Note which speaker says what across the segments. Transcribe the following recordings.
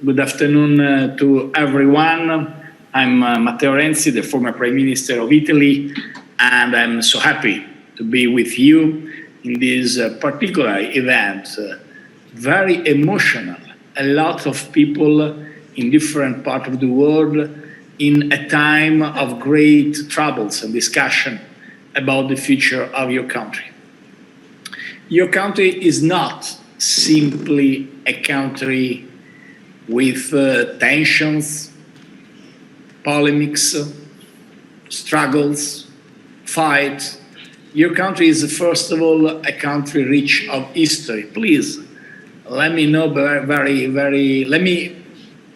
Speaker 1: Good afternoon to everyone. I'm Matteo Renzi, the former Prime Minister of Italy, and I'm so happy to be with you in this particular event. Very emotional. A lot of people in different parts of the world in a time of great troubles and discussion about the future of your country. Your country is not simply a country with tensions, polemics, struggles, fights. Your country is, first of all, a country rich of history. Please, let me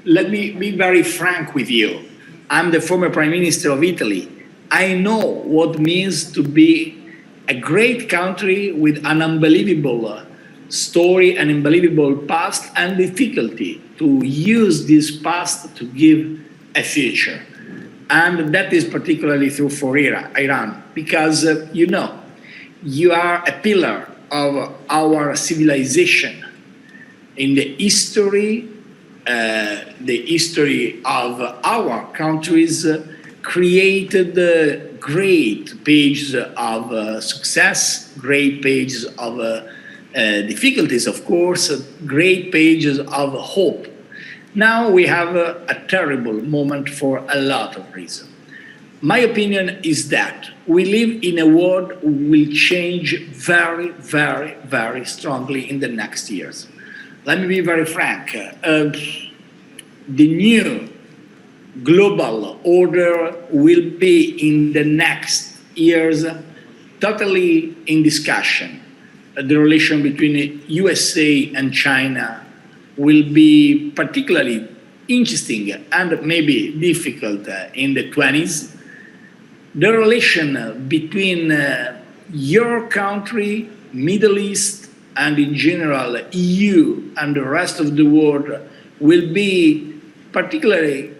Speaker 1: be very frank with you. I'm the former Prime Minister of Italy. I know what it means to be a great country with an unbelievable story, an unbelievable past, and difficulty to use this past to give a future. And that is particularly true for Iran, because you are a pillar of our civilization. In the history of our countries created great pages of success, great pages of difficulties, of course, great pages of hope. Now we have a terrible moment for a lot of reasons. My opinion is that we live in a world that will change very, very, very strongly in the next years. Let me be very frank. The new global order will be in the next years totally in discussion. The relation between USA and China will be particularly interesting and maybe difficult in the 20s. The relation between your country, Middle East, and in general EU and the rest of the world will be particularly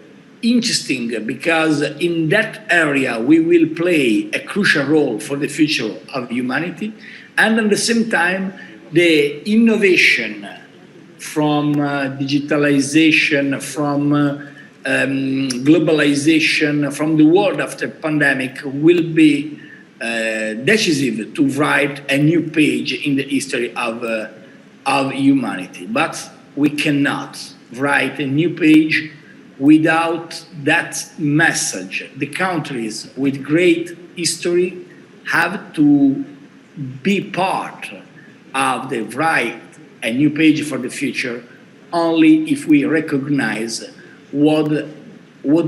Speaker 1: interesting, because in that area we will play a crucial role for the future of humanity, and at the same time the innovation from digitalization, from globalization, from the world after pandemic will be decisive to write a new page in the history of humanity. But we cannot write a new page without that message. The countries with great history have to be part of the write a new page for the future only if we recognize what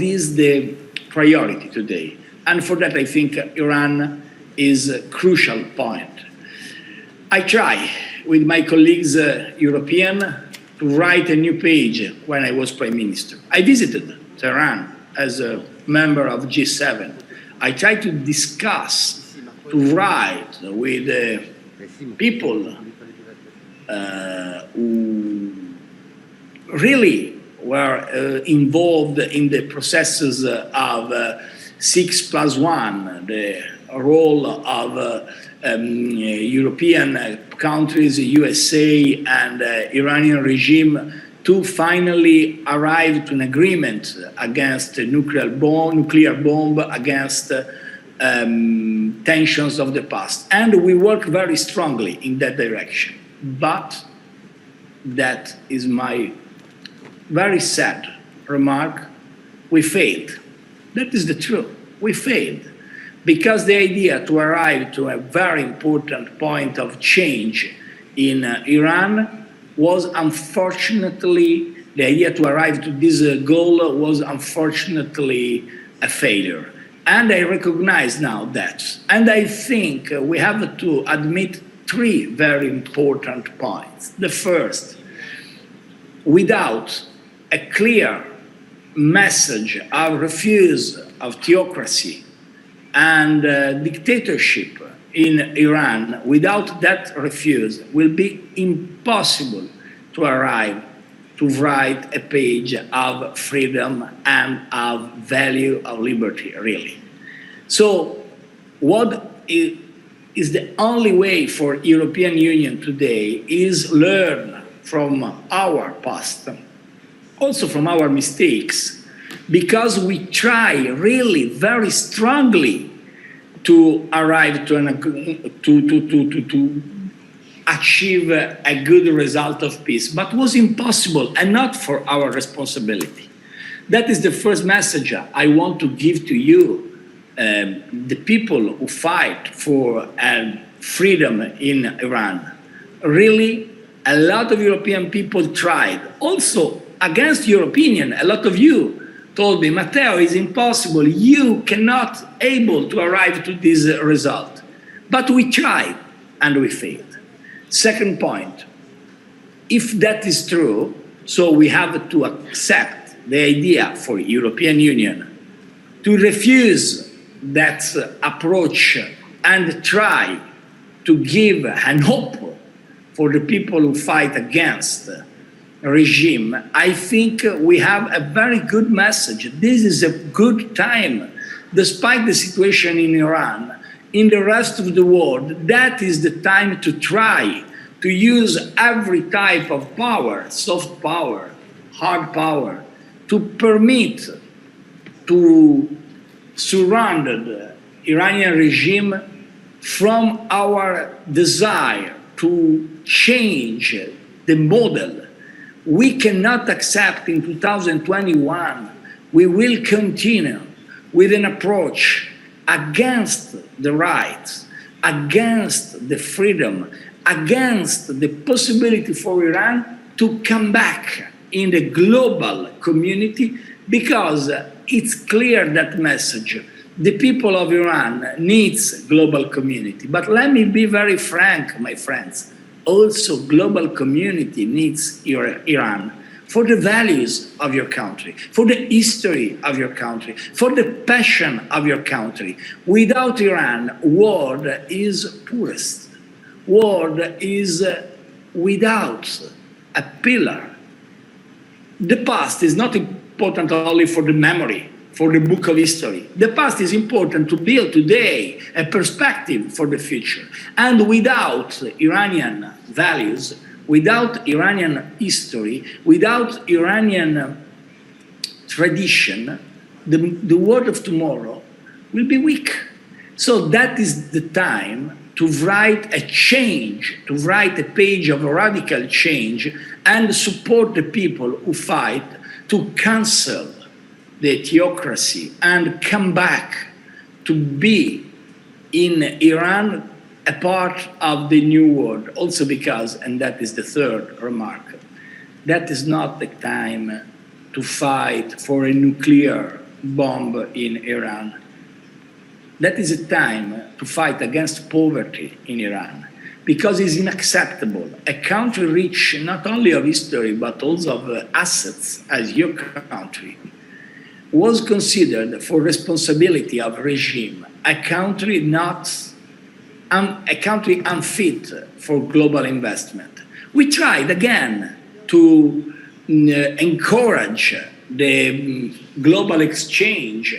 Speaker 1: is the priority today. And for that, I think Iran is a crucial point. I try with my colleagues European to write a new page when I was Prime Minister. I visited Tehran as a member of G7. I tried to discuss, to write with people who really were involved in the processes of 6+1, the role of European countries, USA and Iranian regime, to finally arrive to an agreement against a nuclear bomb, against tensions of the past. And we work very strongly in that direction. But that is my very sad remark. We failed. That is the truth. We failed. Because the idea to arrive to a very important point of change in Iran was unfortunately, the idea to arrive to this goal was unfortunately a failure. And I recognize now that. And I think we have to admit three very important points. The first, without a clear message of refusal of theocracy and dictatorship in Iran, without that refusal, will be impossible to arrive to write a page of freedom and of value of liberty, really. So what is the only way for European Union today is learn from our past, also from our mistakes, because we try really very strongly to arrive to achieve a good result of peace, but was impossible and not for our responsibility. That is the first message I want to give to you, the people who fight for freedom in Iran. Really, a lot of European people tried. Also, against your opinion, a lot of you told me, Matteo, it's impossible. You cannot able to arrive to this result. But we tried and we failed. Second point, if that is true, so we have to accept the idea for European Union to refuse that approach and try to give an hope for the people who fight against the regime, I think we have a very good message. This is a good time, despite the situation in Iran, in the rest of the world. That is the time to try to use every type of power, soft power, hard power, to permit to surround the Iranian regime from our desire to change the model. We cannot accept in 2021, we will continue with an approach against the rights, against the freedom, against the possibility for Iran to come back in the global community, because it's clear that message. The people of Iran needs global community. But let me be very frank, my friends. Also, global community needs Iran for the values of your country, for the history of your country, for the passion of your country. Without Iran, world is poorest. World is without a pillar. The past is not important only for the memory, for the book of history. The past is important to build today a perspective for the future. And without Iranian values, without Iranian history, without Iranian tradition, the world of tomorrow will be weak. So that is the time to write a change, to write a page of radical change and support the people who fight to cancel the theocracy and come back to be in Iran a part of the new world. Also because, and that is the third remark, that is not the time to fight for a nuclear bomb in Iran. That is a time to fight against poverty in Iran, because it's unacceptable. A country rich not only of history, but also of assets, as your country, was considered for responsibility of regime, a country unfit for global investment. We tried again to encourage the global exchange.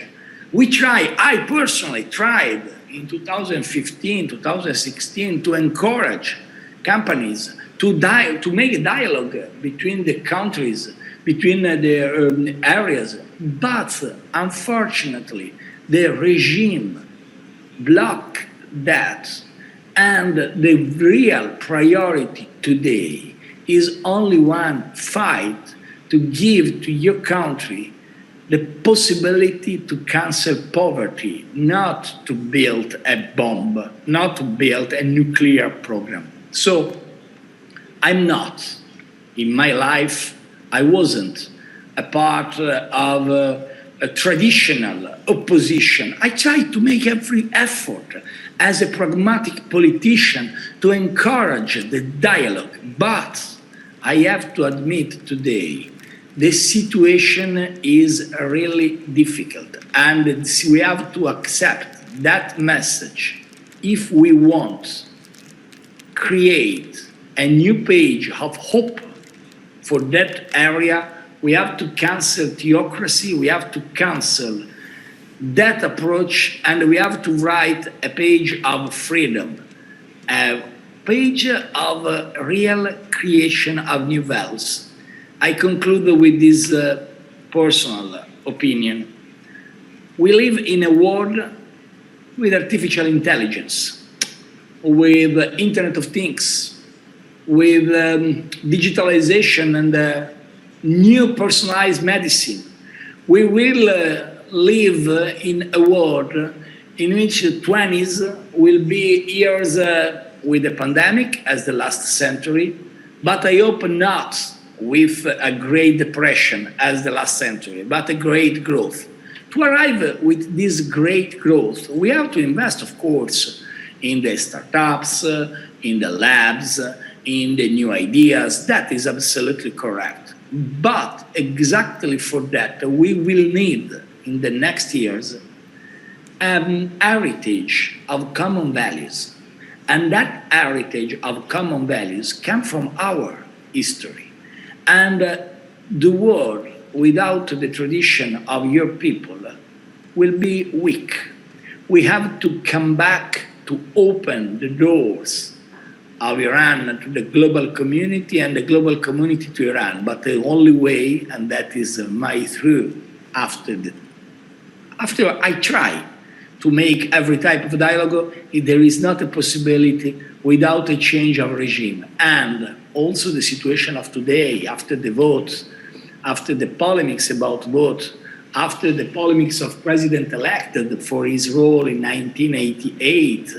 Speaker 1: I personally tried in 2015, 2016 to encourage companies to make a dialogue between the countries, between the areas. But unfortunately, the regime blocked that. And the real priority today is only one: fight to give to your country the possibility to cancel poverty, not to build a bomb, not to build a nuclear program. So I'm not, in my life, I wasn't a part of a traditional opposition. I tried to make every effort as a pragmatic politician to encourage the dialogue, but I have to admit today, the situation is really difficult, and we have to accept that message. If we want to create a new page of hope for that area, we have to cancel theocracy, we have to cancel that approach, and we have to write a page of freedom, a page of real creation of new values. I conclude with this personal opinion. We live in a world with artificial intelligence, with Internet of Things, with digitalization and new personalized medicine. We will live in a world in which the 20s will be years with the pandemic as the last century, but I hope not with a Great Depression as the last century, but a great growth. To arrive with this great growth, we have to invest, of course, in the startups, in the labs, in the new ideas. That is absolutely correct. But exactly for that, we will need in the next years an heritage of common values. And that heritage of common values comes from our history. And the world without the tradition of your people will be weak. We have to come back to open the doors of Iran to the global community and the global community to Iran. But the only way, and that is my through, after I try to make every type of dialogue, there is not a possibility without a change of regime. And also the situation of today, after the vote, after the polemics about vote, after the polemics of president-elect for his role in 1988,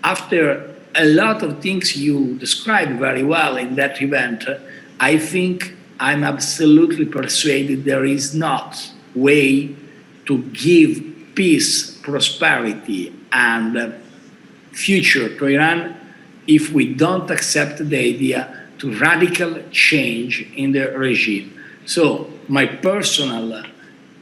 Speaker 1: after a lot of things you described very well in that event, I think I'm absolutely persuaded there is not way to give peace, prosperity, and future to Iran if we don't accept the idea to radical change in the regime. So my personal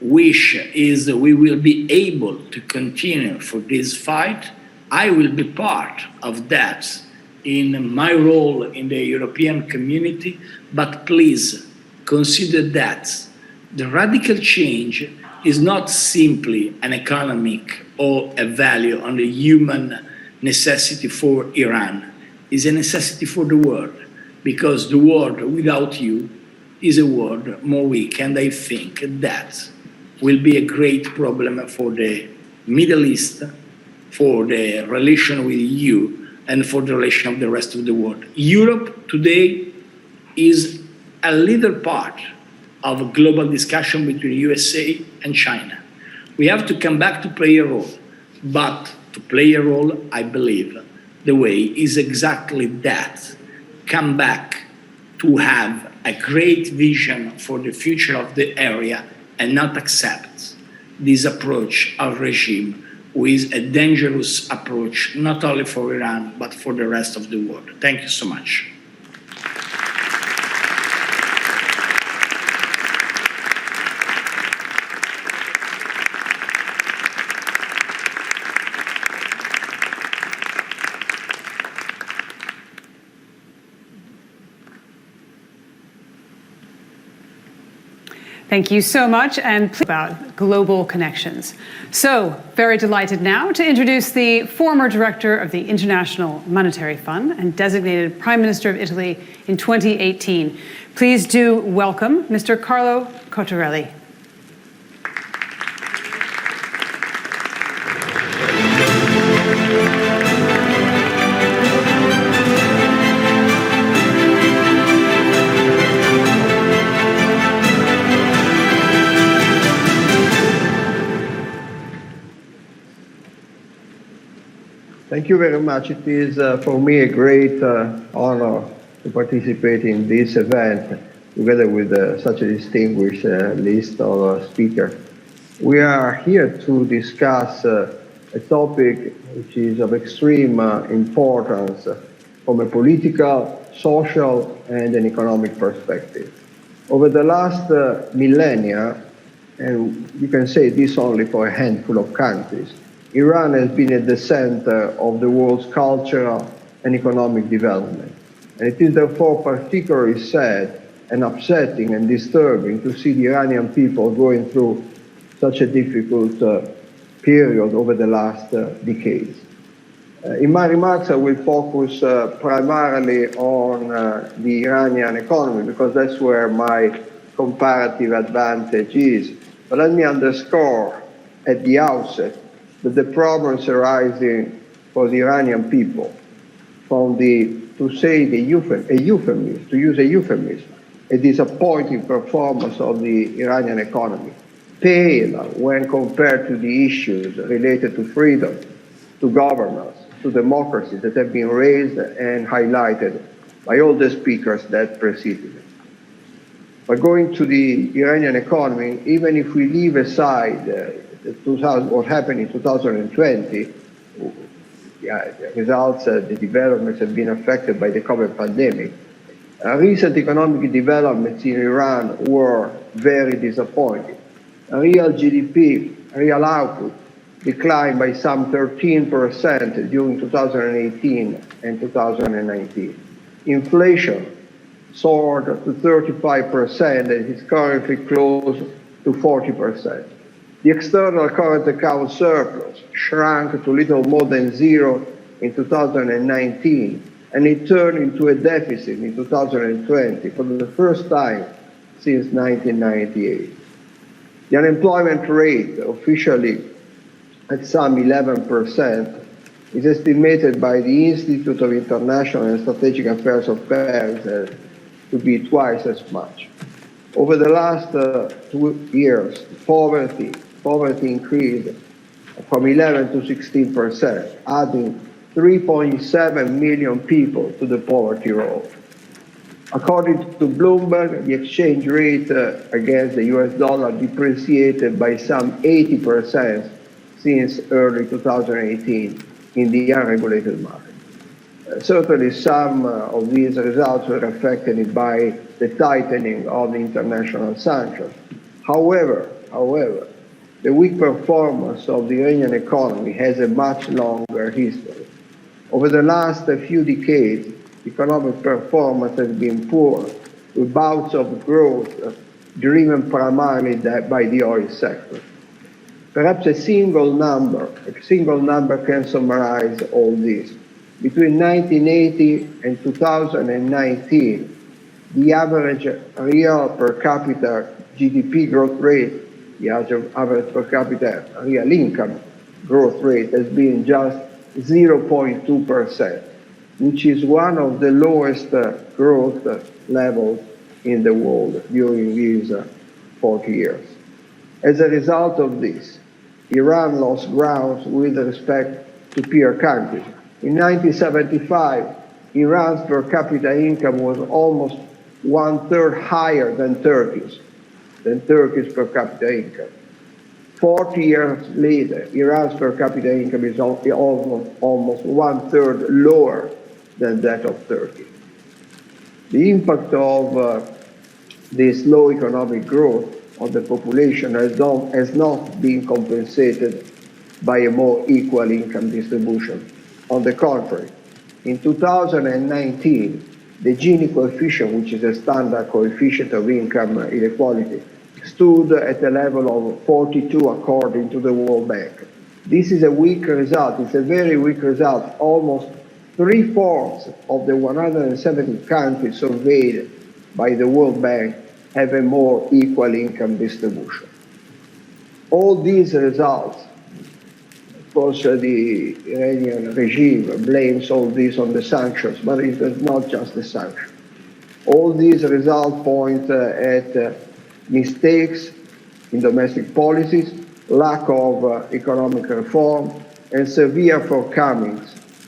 Speaker 1: wish is that we will be able to continue for this fight. I will be part of that in my role in the European community, but please consider that the radical change is not simply an economic or a value on the human necessity for Iran. It's a necessity for the world, because the world without you is a world more weak, and I think that will be a great problem for the Middle East, for the relation with the EU, and for the relation of the rest of the world. Europe today is a little part of a global discussion between USA and China. We have to come back to play a role, but to play a role, I believe, the way is exactly that. Come back to have a great vision for the future of the area and not accept this approach of regime, with a dangerous approach, not only for Iran, but for the rest of the world. Thank you so much.
Speaker 2: Thank you so much, and about global connections. So, very delighted now to introduce the former director of the International Monetary Fund and designated Prime Minister of Italy in 2018. Please do welcome Mr. Carlo Cottarelli.
Speaker 3: Thank you very much. It is for me a great honor to participate in this event together with such a distinguished list of speakers. We are here to discuss a topic which is of extreme importance from a political, social, and an economic perspective. Over the last millennia, and you can say this only for a handful of countries, Iran has been at the center of the world's cultural and economic development. And it is therefore particularly sad and upsetting and disturbing to see the Iranian people going through such a difficult period over the last decades. In my remarks, I will focus primarily on the Iranian economy because that's where my comparative advantage is. But let me underscore at the outset that the problems arising for the Iranian people from to use a euphemism, a disappointing performance of the Iranian economy, pale when compared to the issues related to freedom, to governance, to democracy that have been raised and highlighted by all the speakers that preceded me. But going to the Iranian economy, even if we leave aside what happened in 2020, the results, the developments have been affected by the COVID pandemic. Recent economic developments in Iran were very disappointing. Real GDP, real output, declined by some 13% during 2018 and 2019. Inflation soared to 35% and is currently close to 40%. The external current account surplus shrank to little more than zero in 2019, and it turned into a deficit in 2020 for the first time since 1998. The unemployment rate, officially at some 11%, is estimated by the Institute of International and Strategic Affairs of Paris to be twice as much. Over the last 2 years, poverty increased from 11 to 16%, adding 3.7 million people to the poverty roll. According to Bloomberg, the exchange rate against the US dollar depreciated by some 80% since early 2018 in the unregulated market. Certainly some of these results were affected by the tightening of the international sanctions. However, the weak performance of the Iranian economy has a much longer history. Over the last few decades, economic performance has been poor, with bouts of growth driven primarily by the oil sector. Perhaps a single number can summarize all this. Between 1980 and 2019, the average real per capita GDP growth rate, the average per capita real income growth rate has been just 0.2%, which is one of the lowest growth levels in the world during these 40 years. As a result of this, Iran lost ground with respect to peer countries. In 1975, Iran's per capita income was almost 1/3 higher than Turkey's per capita income. 40 years later, Iran's per capita income is almost 1/3 lower than that of Turkey. The impact of this low economic growth on the population has not been compensated by a more equal income distribution. On the contrary, in 2019, the Gini coefficient, which is a standard coefficient of income inequality, stood at a level of 42 according to the World Bank. This is a weak result. It's a very weak result. Almost 3/4 of the 170 countries surveyed by the World Bank have a more equal income distribution. All these results, of course, the Iranian regime blames all this on the sanctions, but it is not just the sanctions. All these results point at mistakes in domestic policies, lack of economic reform, and severe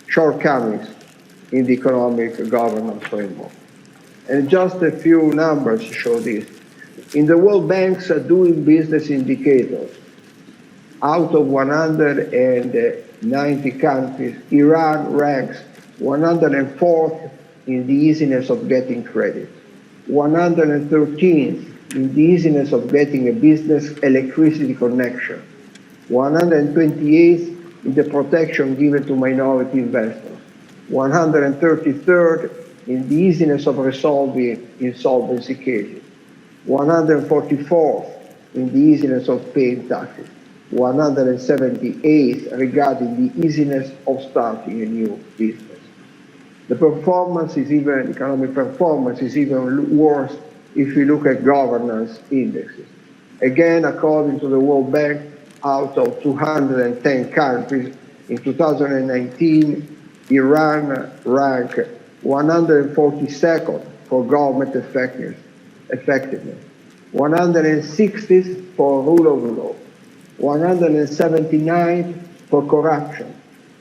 Speaker 3: shortcomings in the economic governance framework. And just a few numbers show this. In the World Bank's doing business indicators, out of 190 countries, Iran ranks 104th in the easiness of getting credit, 113th in the easiness of getting a business electricity connection, 128th in the protection given to minority investors, 133rd in the easiness of resolving insolvency cases, 144th in the easiness of paying taxes, 178 regarding the easiness of starting a new business. The economic performance is even worse if you look at governance indexes. Again, according to the World Bank, out of 210 countries in 2019, Iran ranked 142nd for government effectiveness, 160th for rule of law, 179th for corruption,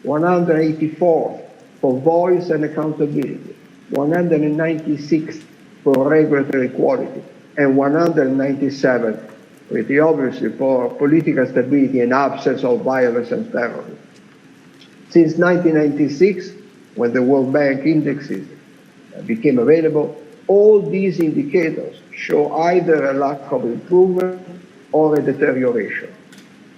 Speaker 3: 184th for voice and accountability, 196th for regulatory quality, and 197th, pretty obviously, for political stability and absence of violence and terrorism. Since 1996, when the World Bank indexes became available, all these indicators show either a lack of improvement or a deterioration.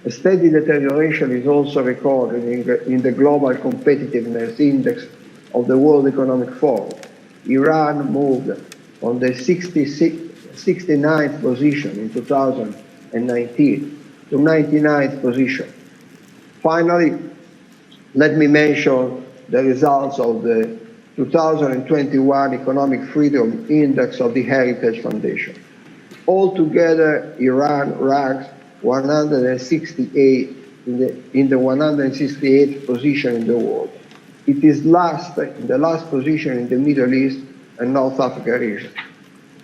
Speaker 3: A steady deterioration is also recorded in the Global Competitiveness Index of the World Economic Forum. Iran moved on the 69th position in 2019 to 99th position. Finally, let me mention the results of the 2021 Economic Freedom Index of the Heritage Foundation. Altogether, Iran ranks 168 in the 168th position in the world. It is in the last position in the Middle East and North Africa region.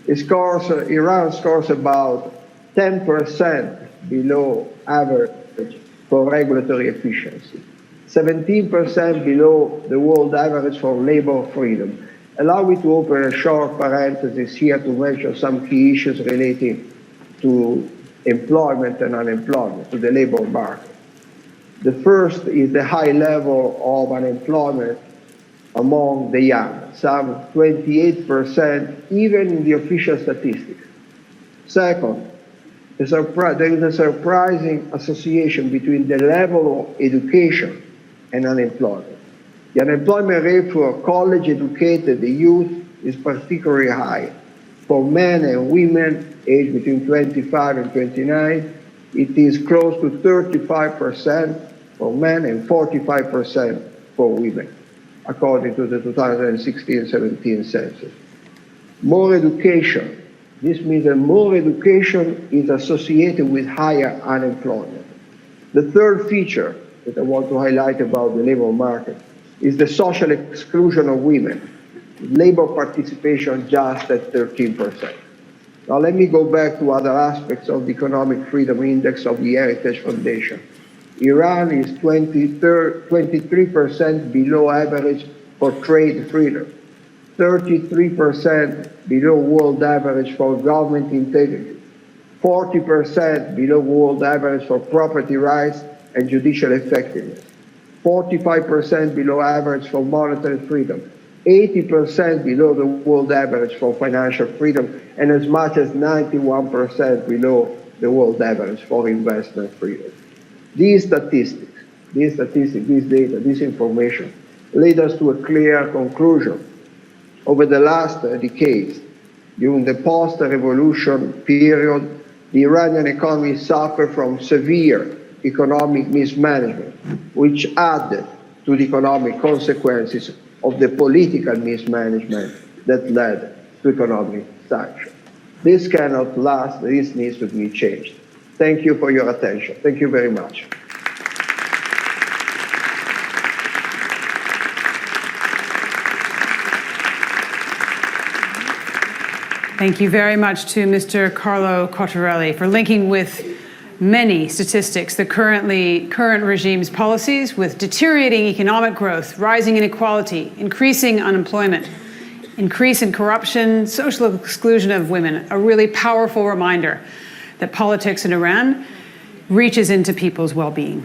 Speaker 3: Iran scores about 10% below average for regulatory efficiency, 17% below the world average for labor freedom. Allow me to open a short parenthesis here to mention some key issues relating to employment and unemployment, to the labor market. The first is the high level of unemployment among the young, some 28%, even in the official statistics. Second, there is a surprising association between the level of education and unemployment. The unemployment rate for college-educated youth is particularly high. For men and women aged between 25 and 29, it is close to 35% for men and 45% for women, according to the 2016-17 census. More education. This means that more education is associated with higher unemployment. The third feature that I want to highlight about the labor market is the social exclusion of women. Labor participation just at 13%. Now let me go back to other aspects of the Economic Freedom Index of the Heritage Foundation. Iran is 23% below average for trade freedom, 33% below world average for government integrity, 40% below world average for property rights and judicial effectiveness, 45% below average for monetary freedom, 80% below the world average for financial freedom, and as much as 91% below the world average for investment freedom. These statistics, this data, this information lead us to a clear conclusion. Over the last decades, during the post-revolution period, the Iranian economy suffered from severe economic mismanagement, which added to the economic consequences of the political mismanagement that led to economic sanctions. This cannot last. This needs to be changed. Thank you for your attention. Thank you very much.
Speaker 2: Thank you very much to Mr. Carlo Cottarelli for linking with many statistics the current regime's policies with deteriorating economic growth, rising inequality, increasing unemployment, increase in corruption, social exclusion of women, a really powerful reminder that politics in Iran reaches into people's well-being.